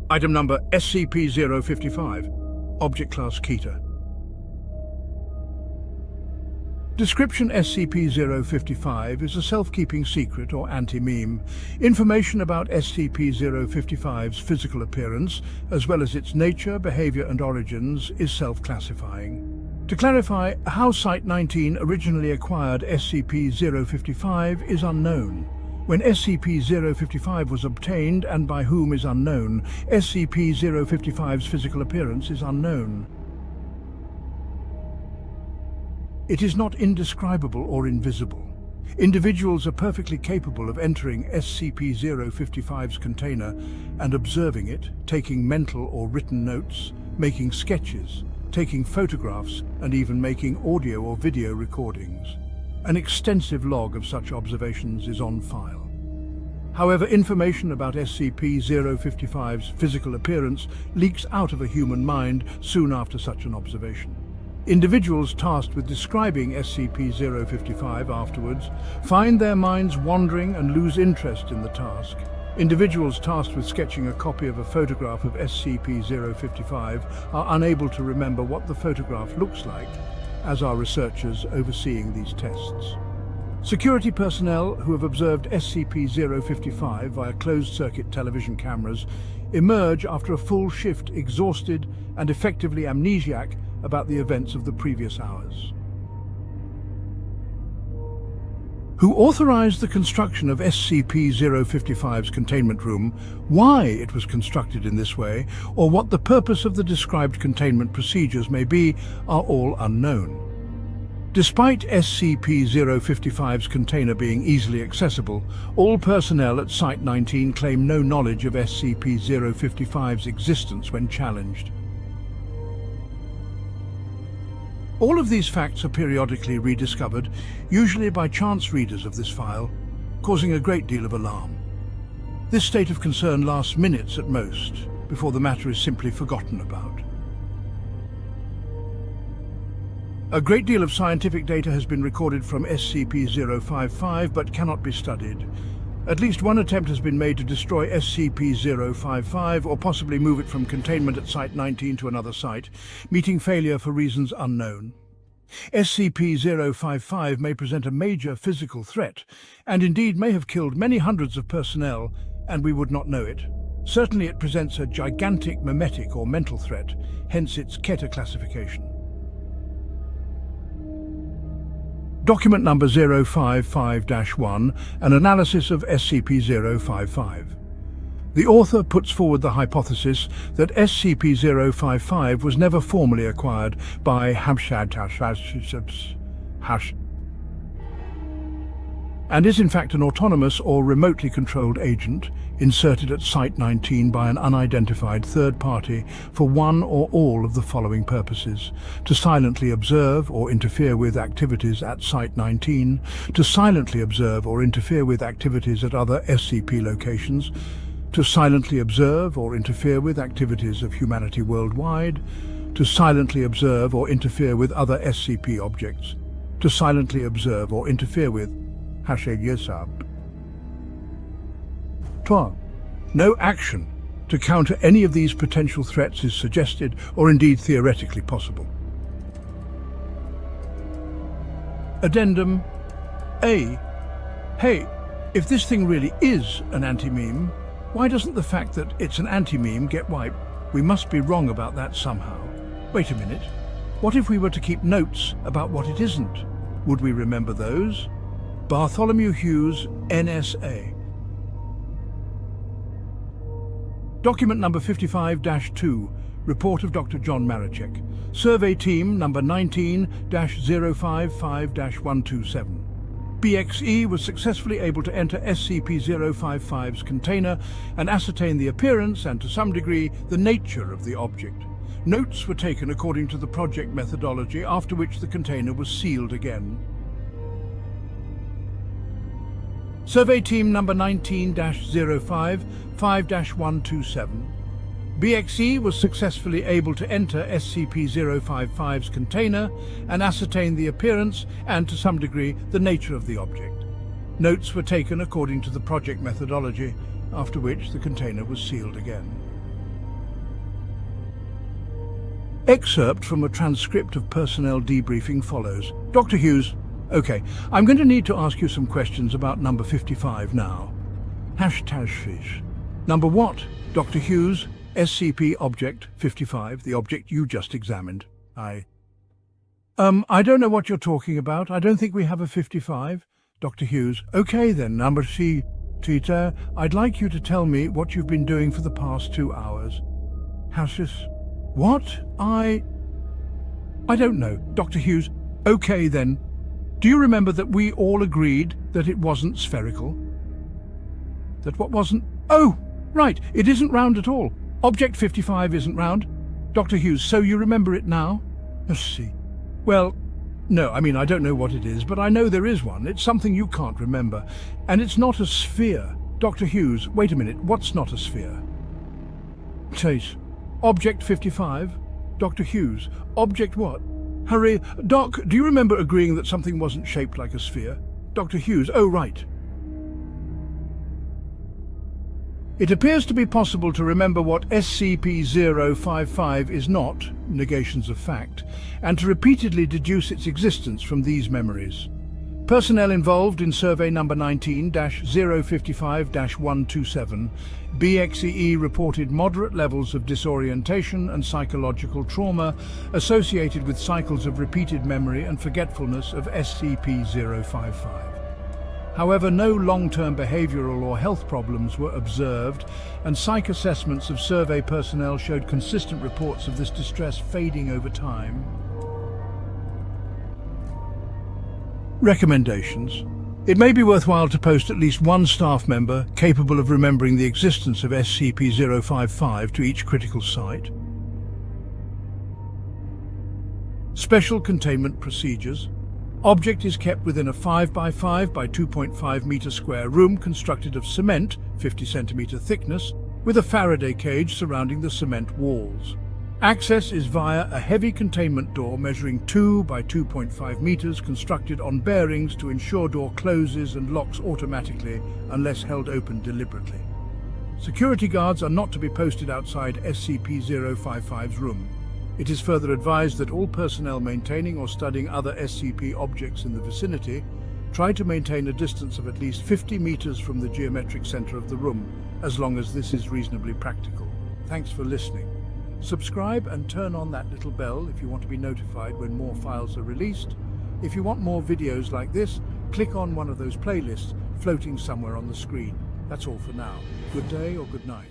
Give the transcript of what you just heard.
Item number SCP-055, Object Class Keter. Description: SCP-055 is a self-keeping secret or anti-meme. Information about SCP-055's physical appearance, as well as its nature, behavior and origins, is self-classifying. To clarify, how Site-19 originally acquired SCP-055 is unknown. When SCP-055 was obtained and by whom is unknown, SCP-055's physical appearance is unknown. It is not indescribable or invisible. Individuals are perfectly capable of entering SCP-055's container and observing it, taking mental or written notes, making sketches, taking photographs, and even making audio or video recordings. An extensive log of such observations is on file. However, information about SCP-055's physical appearance leaks out of a human mind soon after such an observation. Individuals tasked with describing SCP-055 afterwards find their minds wandering and lose interest in the task. Individuals tasked with sketching a copy of a photograph of SCP-055 are unable to remember what the photograph looks like, as are researchers overseeing these tests. Security personnel who have observed SCP-055 via closed-circuit television cameras emerge after a full shift exhausted and effectively amnesiac about the events of the previous hours. Who authorized the construction of SCP-055's containment room, why it was constructed in this way, or what the purpose of the described containment procedures may be, are all unknown. Despite SCP-055's container being easily accessible, all personnel at Site-19 claim no knowledge of SCP-055's existence when challenged. All of these facts are periodically rediscovered, usually by chance readers of this file, causing a great deal of alarm. This state of concern lasts minutes at most, before the matter is simply forgotten about. A great deal of scientific data has been recorded from SCP-055 but cannot be studied. At least one attempt has been made to destroy SCP-055 or possibly move it from containment at Site-19 to another site, meeting failure for reasons unknown. SCP-055 may present a major physical threat, and indeed may have killed many hundreds of personnel, and we would not know it. Certainly it presents a gigantic memetic or mental threat, hence its Keter classification. Document number 055-1, an analysis of SCP-055. The author puts forward the hypothesis that SCP-055 was never formally acquired by and is in fact an autonomous or remotely controlled agent inserted at Site-19 by an unidentified third party for one or all of the following purposes: to silently observe or interfere with activities at Site-19, to silently observe or interfere with activities at other SCP locations, to silently observe or interfere with activities of humanity worldwide, to silently observe or interfere with other SCP objects, to silently observe or interfere with No action to counter any of these potential threats is suggested or indeed theoretically possible. Addendum A. Hey, if this thing really is an anti-meme, why doesn't the fact that it's an anti-meme get wiped? We must be wrong about that somehow. Wait a minute. What if we were to keep notes about what it isn't? Would we remember those? Bartholomew Hughes, NSA. Document number 55-2, report of Dr. John Marachek. Survey team number 19-055-127. BXE was successfully able to enter SCP-055's container and ascertain the appearance and, to some degree, the nature of the object. Notes were taken according to the project methodology, after which the container was sealed again. Survey team number 19-05-5-127. BXE was successfully able to enter SCP-055's container and ascertain the appearance and, to some degree, the nature of the object. Notes were taken according to the project methodology, after which the container was sealed again. Excerpt from a transcript of personnel debriefing follows. Dr. Hughes, okay, I'm going to need to ask you some questions about number 55 now. Hashtag fish. Number what? Dr. Hughes, SCP Object 55, the object you just examined. I don't know what you're talking about. I don't think we have a 55. Dr. Hughes, okay then, number C. Keter, I'd like you to tell me what you've been doing for the past 2 hours. Houses. What? I don't know. Dr. Hughes, okay then. Do you remember that we all agreed that it wasn't spherical? That what wasn't? Oh, right, it isn't round at all. Object 55 isn't round. Dr. Hughes, so you remember it now? Let's see. Well, no, I don't know what it is, but I know there is one. It's something you can't remember. And it's not a sphere. Dr. Hughes, wait a minute, what's not a sphere? Chase. Object 55? Dr. Hughes, object what? Hurry, Doc, do you remember agreeing that something wasn't shaped like a sphere? Dr. Hughes, oh right. It appears to be possible to remember what SCP-055 is not, negations of fact, and to repeatedly deduce its existence from these memories. Personnel involved in survey number 19-055-127, BXEE reported moderate levels of disorientation and psychological trauma associated with cycles of repeated memory and forgetfulness of SCP-055. However, no long-term behavioral or health problems were observed, and psych assessments of survey personnel showed consistent reports of this distress fading over time. Recommendations. It may be worthwhile to post at least one staff member capable of remembering the existence of SCP-055 to each critical site. Special containment procedures. Object is kept within a 5 by 5 by 2.5 meter square room constructed of cement, 50 centimeter thickness, with a Faraday cage surrounding the cement walls. Access is via a heavy containment door measuring 2 by 2.5 meters constructed on bearings to ensure door closes and locks automatically unless held open deliberately. Security guards are not to be posted outside SCP-055's room. It is further advised that all personnel maintaining or studying other SCP objects in the vicinity try to maintain a distance of at least 50 meters from the geometric center of the room, as long as this is reasonably practical. Thanks for listening. Subscribe and turn on that little bell if you want to be notified when more files are released. If you want more videos like this, click on one of those playlists floating somewhere on the screen. That's all for now. Good day or good night.